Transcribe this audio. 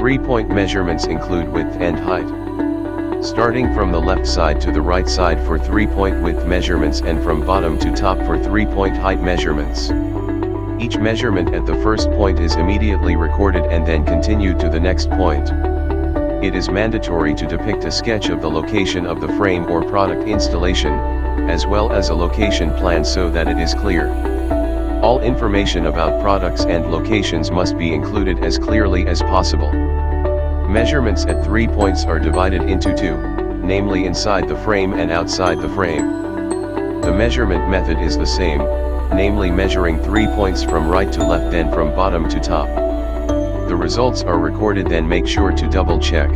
3-point measurements include width and height. Starting from the left side to the right side for 3-point width measurements and from bottom to top for 3-point height measurements. Each measurement at the first point is immediately recorded and then continued to the next point. It is mandatory to depict a sketch of the location of the frame or product installation, as well as a location plan so that it is clear. All information about products and locations must be included as clearly as possible. Measurements at 3 points are divided into two, namely inside the frame and outside the frame. The measurement method is the same, namely measuring 3 points from right to left then from bottom to top. The results are recorded, then make sure to double check.